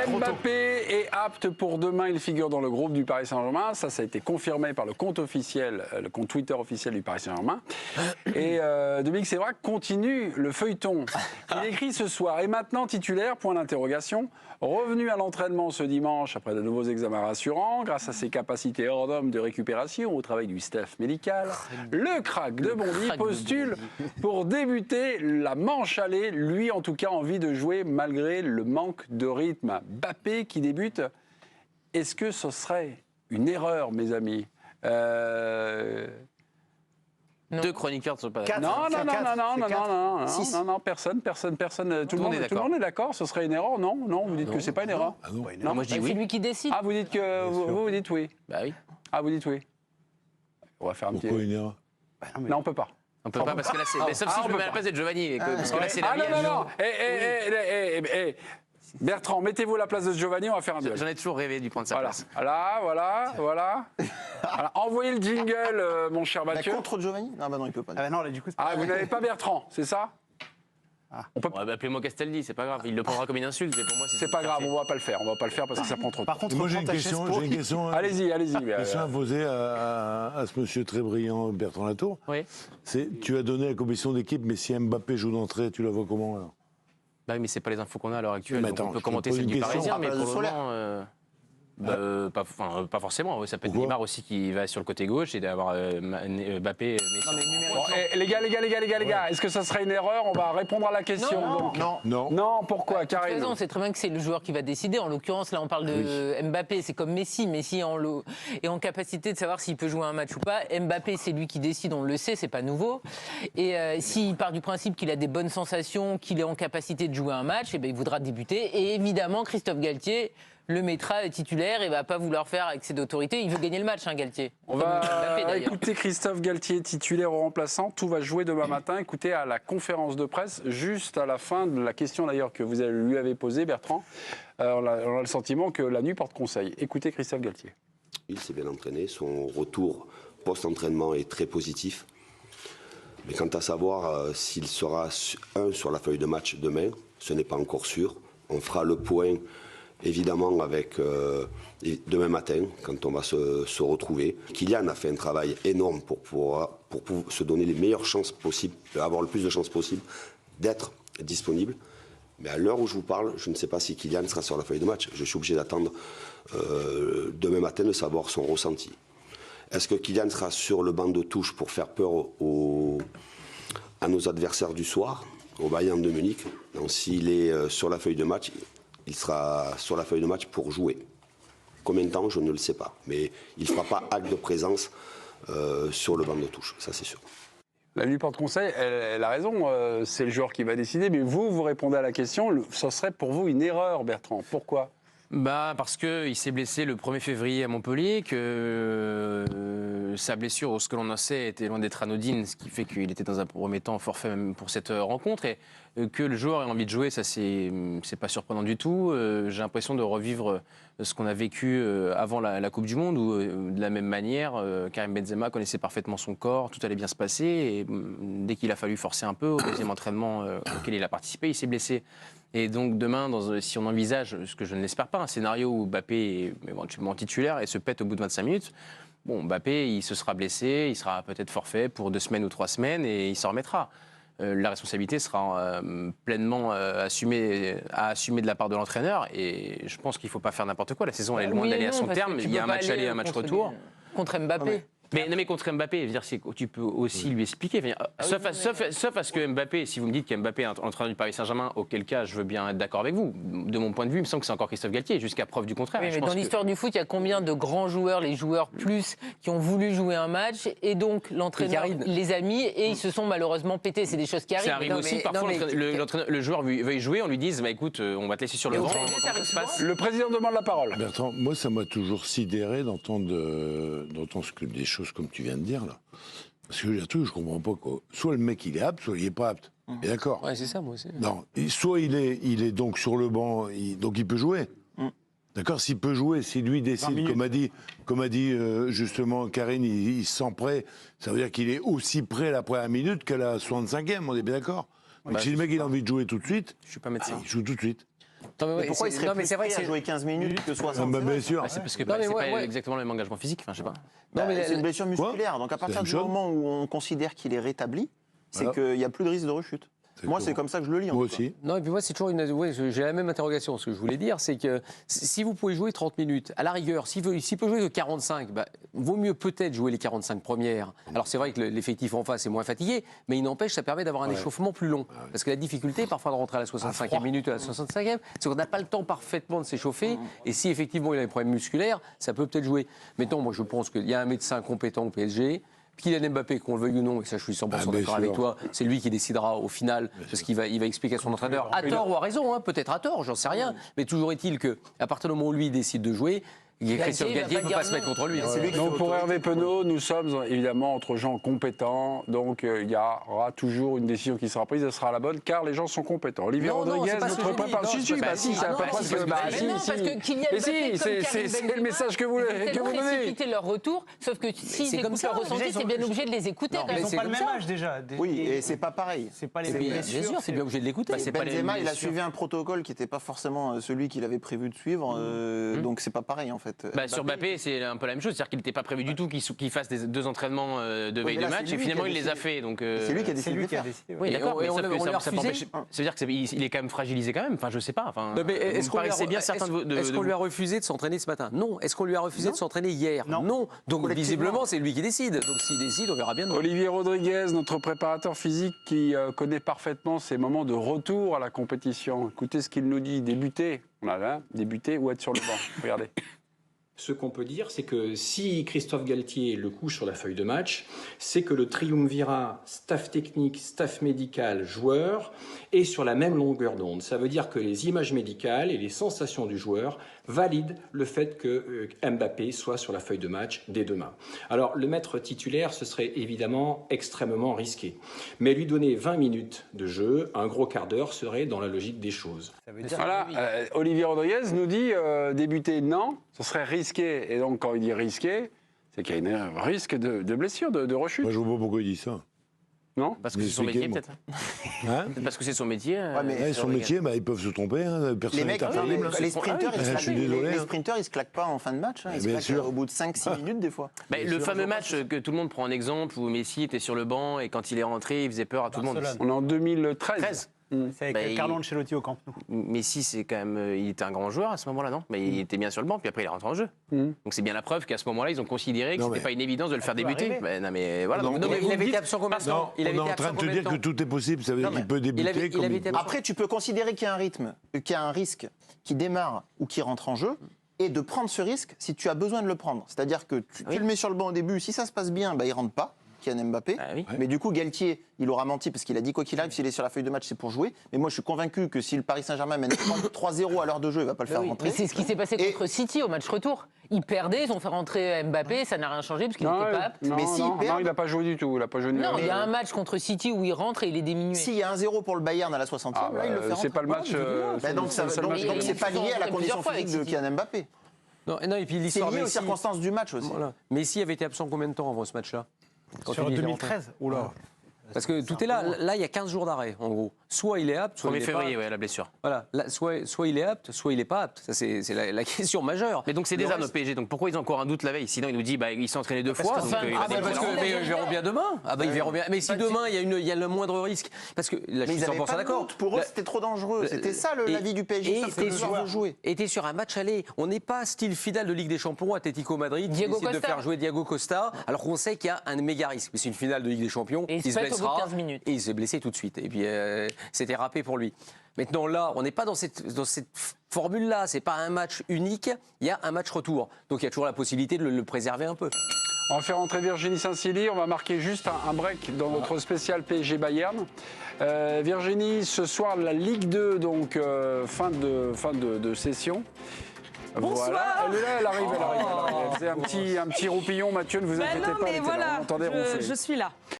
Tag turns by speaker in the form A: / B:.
A: Mbappé est apte pour demain. Il figure dans le groupe du Paris Saint-Germain. Ça a été confirmé par le compte officiel, le compte Twitter officiel du Paris Saint-Germain. Et Dominique Sévrac continue le feuilleton. Il écrit ce soir. Et maintenant titulaire, point d'interrogation. Revenu à l'entraînement ce dimanche après de nouveaux examens rassurants, grâce à ses capacités hors d'homme de récupération au travail du staff médical, le crack de Bondy postule pour débuter la manche allée. Lui, en tout cas, envie de jouer malgré le manque de rythme. Mbappé qui débute. Est-ce que ce serait une erreur, mes amis
B: Deux chroniqueurs ne sont pas d'accord.
A: Non, personne. Tout le monde est d'accord. Ce serait une erreur, non, vous dites que c'est pas une erreur.
B: Non, moi je dis oui.
C: C'est lui qui décide.
A: Ah, vous dites que vous dites oui.
B: Bah oui.
A: Ah, vous dites oui. On va faire un petit.
D: Pourquoi une erreur?
A: Non, on peut pas.
B: On peut pas parce que là c'est. Sauf si je me mets à la place de Giovanni, parce que là c'est la mienne.
A: Non. Bertrand, mettez-vous à la place de Giovanni, on va faire un duel.
B: J'en ai toujours rêvé du prendre sa place.
A: Voilà. Alors, envoyez le jingle, mon cher Mathieu.
E: Contre Giovanni? Non, bah non, il peut pas.
A: Vous n'avez pas Bertrand, c'est ça?
B: On peut appelez-moi Castaldi, c'est pas grave. Il le prendra comme une insulte, mais pour moi
A: c'est pas grave, on va pas le faire parce que ça prend trop de temps.
E: Par contre,
D: moi j'ai une question.
A: Allez-y.
D: Question à poser à ce monsieur très brillant Bertrand Latour.
B: Oui.
D: Tu as donné la commission d'équipe, mais si Mbappé joue d'entrée, tu la vois comment alors?
B: Bah oui, mais c'est pas les infos qu'on a à l'heure actuelle.
D: Mais
B: Donc
D: attends,
B: on peut
D: je te
B: commenter
D: pose
B: celle
D: une
B: du
D: question.
B: Parisien, mais pour le
E: Solaire.
B: moment, pas forcément. Ça peut être
D: Pourquoi
B: Neymar aussi qui va sur le côté gauche et d'avoir Mbappé. Messi.
A: Bon, les gars, est-ce que ça serait une erreur? On va répondre à la question. Non, pourquoi,
C: De toute
A: Karine?
C: façon, on sait très bien que c'est le joueur qui va décider. En l'occurrence, là, on parle de Mbappé. C'est comme Messi. Messi est en capacité de savoir s'il peut jouer un match ou pas. Mbappé, c'est lui qui décide, on le sait, c'est pas nouveau. Et s'il part du principe qu'il a des bonnes sensations, qu'il est en capacité de jouer un match, eh bien, il voudra débuter. Et évidemment, Christophe Galtier le mettra titulaire et va pas vouloir faire avec ses autorités. Il veut gagner le match, Galtier.
A: On va écouter Christophe Galtier, titulaire au remplaçant. Tout va jouer demain matin. Écoutez à la conférence de presse, juste à la fin de la question d'ailleurs que vous lui avez posée, Bertrand. On a le sentiment que la nuit porte conseil. Écoutez Christophe Galtier.
F: Il s'est bien entraîné. Son retour post-entraînement est très positif. Mais quant à savoir s'il sera sur la feuille de match demain, ce n'est pas encore sûr. On fera le point évidemment avec demain matin, quand on va se retrouver. Kylian a fait un travail énorme pour se donner les meilleures chances possibles, avoir le plus de chances possible d'être disponible. Mais à l'heure où je vous parle, je ne sais pas si Kylian sera sur la feuille de match. Je suis obligé d'attendre demain matin de savoir son ressenti. Est-ce que Kylian sera sur le banc de touche pour faire peur à nos adversaires du soir, au Bayern de Munich? Donc s'il est sur la feuille de match, il sera sur la feuille de match pour jouer. Combien de temps, je ne le sais pas. Mais il ne fera pas acte de présence sur le banc de touche, ça c'est sûr.
A: La nuit porte conseil, elle a raison, c'est le joueur qui va décider. Mais vous répondez à la question, ce serait pour vous une erreur, Bertrand. Pourquoi?
B: Parce qu'il s'est blessé le 1er février à Montpellier, que sa blessure, ce que l'on en sait, était loin d'être anodine, ce qui fait qu'il était dans un premier temps forfait même pour cette rencontre. Et que le joueur ait envie de jouer, ça c'est pas surprenant du tout. J'ai l'impression de revivre ce qu'on a vécu avant la Coupe du Monde, où de la même manière, Karim Benzema connaissait parfaitement son corps, tout allait bien se passer. Et dès qu'il a fallu forcer un peu, au deuxième entraînement auquel il a participé, il s'est blessé. Et donc demain, si on envisage, ce que je ne l'espère pas, un scénario où Mbappé est éventuellement titulaire et se pète au bout de 25 minutes, Mbappé, il se sera blessé, il sera peut-être forfait pour 2 semaines ou 3 semaines et il s'en remettra. La responsabilité sera pleinement assumée de la part de l'entraîneur et je pense qu'il ne faut pas faire n'importe quoi. La saison elle est loin d'aller à son terme. Il y a un match aller, un match retour.
C: Contre Mbappé.
B: Mais contre Mbappé, tu peux aussi lui expliquer. Sauf à ce que Mbappé, si vous me dites qu'Mbappé est entraîneur du Paris Saint-Germain, auquel cas je veux bien être d'accord avec vous. De mon point de vue, il me semble que c'est encore Christophe Galtier, jusqu'à preuve du contraire.
C: Oui, mais dans l'histoire du foot, il y a combien de grands joueurs, les joueurs plus, qui ont voulu jouer un match et donc l'entraîneur les a mis et ils se sont malheureusement pétés. C'est des choses qui arrivent.
B: Ça arrive aussi. Parfois, le joueur veuille jouer, on lui dise écoute, on va te laisser sur le banc.
A: Le président demande la parole.
D: Bertrand, moi ça m'a toujours sidéré d'entendre des choses comme tu viens de dire là. Parce que je comprends pas quoi. Soit le mec il est apte, soit il est pas apte. Et d'accord.
B: Ouais, c'est ça moi aussi.
D: Non, soit il est donc sur le banc, donc il peut jouer. D'accord, s'il peut jouer, si lui décide, comme a dit justement Karine, il se sent prêt, ça veut dire qu'il est aussi prêt à la première minute qu'à la 65e, on est bien d'accord. Donc si le mec il a envie de jouer tout de suite,
B: je suis pas médecin.
D: Il joue tout de suite.
E: Mais pourquoi il serait plus
B: c'est vrai
E: prêt à jouer 15 minutes que 60?
D: Bien sûr.
B: Bah, c'est parce que
E: Non, mais
B: c'est
E: ouais,
B: pas
E: ouais.
B: exactement le même engagement physique, enfin je sais pas.
E: C'est une blessure musculaire. Donc à partir
D: la
E: du
D: même chose.
E: moment où on considère qu'il est rétabli, c'est
D: Voilà.
E: qu'il n'y a plus de risque de rechute. Moi, c'est comme ça que je le lis. en
D: Moi
E: tout cas.
D: aussi.
G: Non, et puis moi, c'est toujours j'ai la même interrogation. Ce que je voulais dire, c'est que si vous pouvez jouer 30 minutes, à la rigueur, s'il peut jouer que 45, vaut mieux peut-être jouer les 45 premières. Alors, c'est vrai que l'effectif en face est moins fatigué, mais il n'empêche, ça permet d'avoir un échauffement plus long. Parce que la difficulté, parfois, de rentrer à la 65e minute, à la 65e, c'est qu'on n'a pas le temps parfaitement de s'échauffer. Et si, effectivement, il a des problèmes musculaires, ça peut peut-être jouer. Maintenant, moi, je pense qu'il y a un médecin compétent au PSG. Kylian Mbappé, qu'on le veuille ou non, et ça je suis 100%
D: bien
G: d'accord avec
D: sûr.
G: toi, c'est lui qui décidera au final, parce qu'il va expliquer à son entraîneur, à tort ou à raison, hein, peut-être à tort, j'en sais rien, mais toujours est-il qu'à partir du moment où lui décide de jouer, Christophe Galtier ne peut pas se mettre contre lui.
E: C'est lui qui
A: Donc
E: fait
A: pour
E: autorité.
A: Hervé Penaud, nous sommes évidemment entre gens compétents, donc il y aura toujours une décision qui sera prise, elle sera la bonne, car les gens sont compétents. Olivier
G: Non,
A: Rodriguez,
G: c'est pas ce que
A: notre
G: je dis.
A: préparateur.
G: Non,
A: Si,
G: c'est
A: si,
G: pas-
A: bah si, c'est à peu
G: non,
A: près
G: c'est
A: ce que.
G: pas-
A: Bah
G: mais
A: si,
C: non, parce que Kylian
A: Mais
C: Mbappé,
A: si,
C: comme
A: c'est
C: Karim Benzema,
A: le message que vous
C: tellement
A: donnez.
C: précipiter leur retour, sauf que s'ils
G: c'est comme
C: écoutent
G: ça.
C: leur ressenti,
H: Déjà,
C: c'est bien obligé de les écouter. quand
H: Ils
C: même.
H: n'ont
G: c'est
H: pas le
G: comme
H: même
G: ça.
H: âge déjà.
E: Oui, et c'est pas pareil.
H: C'est pas les
G: Et
H: mêmes
G: bien
H: blessures.
G: sûr, c'est bien obligé de l'écouter.
B: Bah, c'est pas les
E: Benzema,
B: mêmes
E: il a
B: blessures.
E: suivi un protocole qui n'était pas forcément celui qu'il avait prévu de suivre, donc c'est pas pareil en fait.
B: Bah, sur Mbappé, c'est un peu la même chose. C'est-à-dire qu'il n'était pas prévu du tout qu'il fasse des 2 entraînements de veille
E: mais
B: de
E: là,
B: match
E: c'est
B: et
E: lui
B: finalement
E: qui a
B: il les a
E: décidé.
B: fait. Donc,
E: C'est lui qui a
H: C'est
E: décidé de
H: lui
E: le
H: qui a
E: faire.
H: décidé.
B: Oui,
G: Et
B: d'accord,
G: on-
B: mais
G: et on
B: sauf
G: l'a-
B: que
G: on lui a
B: ça
G: refusé.
B: m'empêche- ça veut dire qu'il est quand même fragilisé quand même. Enfin, je sais pas. Enfin,
G: Non, mais
B: est-ce qu'on paraissait bien certains de
G: Est-ce qu'on lui a refusé de s'entraîner ce matin? Non. Est-ce qu'on lui a refusé de s'entraîner hier?
H: Non.
G: Donc
E: Collectivement.
G: visiblement, c'est lui qui décide. Donc s'il décide, on verra bien.
A: Olivier Rodriguez, notre préparateur physique qui connaît parfaitement ces moments de retour à la compétition. Écoutez ce qu'il nous dit, débuter. Voilà, débuter ou être sur le banc. Regardez.
I: Ce qu'on peut dire, c'est que si Christophe Galtier le couche sur la feuille de match, c'est que le triumvirat staff technique, staff médical, joueur est sur la même longueur d'onde. Ça veut dire que les images médicales et les sensations du joueur valident le fait que Mbappé soit sur la feuille de match dès demain. Alors, le mettre titulaire, ce serait évidemment extrêmement risqué. Mais lui donner 20 minutes de jeu, un gros quart d'heure, serait dans la logique des choses.
H: Ça veut dire
A: Voilà, Olivier Rodriguez nous dit débuter, non, ce serait risqué. Et donc, quand il dit risqué, c'est qu'il y a un risque de blessure, de rechute.
D: Moi, je vois pas pourquoi il dit ça.
A: Non?
B: Parce que c'est son métier,
D: Expliquez-moi.
B: peut-être.
D: Hein
B: Peut-être parce que c'est son métier.
E: Ouais, mais
D: Ouais, son métier, ils peuvent se tromper. Hein,
E: les
D: personne
E: mecs,
D: n'est infallible.
E: les sprinters,
D: Ah oui, je suis désolé,
E: les
D: hein.
E: sprinters, ils se claquent pas en fin de match. Ils se
D: Bien
E: claquent
D: sûr.
E: au bout de 5-6 minutes des fois.
B: Bah, le fameux match que tout le monde prend en exemple où Messi était sur le banc et quand il est rentré, il faisait peur à tout le monde.
H: Barcelone.
A: On est en 2013.
B: 13.
H: C'est avec
B: Bah,
H: Carlo Ancelotti au Camp Nou.
B: Messi, c'est quand même, il était un grand joueur à ce moment-là, non? Mais il était bien sur le banc, puis après il est rentré en jeu. Donc c'est bien la preuve qu'à ce moment-là, ils ont considéré que
D: Non,
B: c'était
D: mais-
B: pas une évidence de le faire
H: peut
B: débuter.
H: arriver.
B: Bah, non mais voilà.
G: Non, mais il avait été absent combien de
D: Non,
G: temps? Il
D: on
G: avait
D: est
G: été
D: en train
G: absent
D: de te
G: combien
D: dire
G: de
D: que
G: temps?
D: tout est possible. Ça veut dire
E: Non,
D: qu'il peut débuter
G: avait
D: comme
G: été absent.
E: Après, tu peux considérer qu'il y a un rythme, qu'il y a un risque qui démarre ou qui rentre en jeu, et de prendre ce risque si tu as besoin de le prendre. C'est-à-dire que tu le mets sur le banc au début, si ça se passe bien, il rentre pas, Kylian Mbappé.
B: Ah oui.
E: Mais du coup, Galtier, il aura menti parce qu'il a dit quoi qu'il arrive, s'il est sur la feuille de match, c'est pour jouer. Mais moi, je suis convaincu que si le Paris Saint-Germain mène 3-0 à l'heure de jeu, il va pas le faire
C: Oui,
E: rentrer.
C: mais c'est ce qui s'est passé
E: Et-
C: contre City au match retour. Ils perdaient, ils ont fait rentrer Mbappé, ça n'a rien changé parce qu'il n'était pas apte.
A: non,
E: Mais s'il
A: non,
E: perd-
A: non, il n'a pas joué du tout. Il n'a pas joué
C: Non,
A: numéro
C: il y a
A: deux.
C: un match contre City où il rentre et il est diminué.
E: S'il y a un 0 pour le Bayern à la 60e,
A: Ah,
E: là, il le fait rentrer.
A: c'est pas le match.
E: Bah, donc,
A: c'est le match.
E: donc c'est pas lié à la
C: Plusieurs
E: condition
C: fois
E: physique
C: avec
E: de
C: City.
E: Kylian Mbappé.
G: Non, et puis
E: C'est
G: l'histoire
E: lié aux
G: Messi.
E: circonstances du match aussi.
G: Voilà. Messi avait été absent combien de temps avant ce match-là? Quand
H: Sur
G: il était rentré
H: 2013. Oula.
G: Parce que tout est là. Là, il y a 15 jours d'arrêt, en gros. Soit il est apte, soit
B: 1er
G: il est pas
B: février,
G: apte.
B: ouais, la blessure.
G: Voilà. Là, soit il est apte, soit il n'est pas apte. Ça, c'est la question majeure.
B: Mais donc c'est des
G: Le
B: ânes au
G: reste-
B: PSG. Donc pourquoi ils ont encore un doute la veille? Sinon il nous dit il s'est entraîné 2 fois.
C: que-
B: donc,
C: enfin,
B: il va
C: ah,
B: pas
C: bah,
B: être
C: parce
B: là.
C: que-
G: Mais ils verront bien demain. Ah bah ils verront bien. Mais si demain il y a le moindre risque, parce que là je
E: Mais
G: suis
E: ils n'avaient
G: 100%
E: pas de
G: d'accord.
E: doute. Pour eux, c'était trop dangereux. C'était ça
G: Et-
E: l'avis du PSG.
G: et
E: Sauf que
G: t'es
E: le
G: sur-
E: joueur veut jouer.
G: Et t'es sur un match aller. On n'est pas style finale de Ligue des Champions, Atlético Madrid, qui
C: Diego
G: décide de
C: Costa.
G: faire jouer Diego Costa, alors qu'on sait qu'il y a un méga risque. Mais c'est une finale de Ligue des Champions.
C: Et il se
G: se
C: pète au bout de
G: blessera.
C: 15 minutes.
G: Et il s'est blessé tout de suite. Et puis c'était râpé pour lui. Maintenant là, on n'est pas dans cette formule-là. C'est pas un match unique. Il y a un match retour. Donc il y a toujours la possibilité de le préserver un peu.
A: On va faire entrer Virginie Saint-Silly. On va marquer juste un break dans notre spécial PSG Bayern. Virginie, ce soir, la Ligue 2, donc fin de session. Voilà, elle est là, elle arrive. Elle faisait un petit roupillon, Mathieu, ne vous inquiétez
J: non,
A: pas.
J: mais
A: elle était là,
J: voilà,
A: on entendait ronfler.
J: je suis là.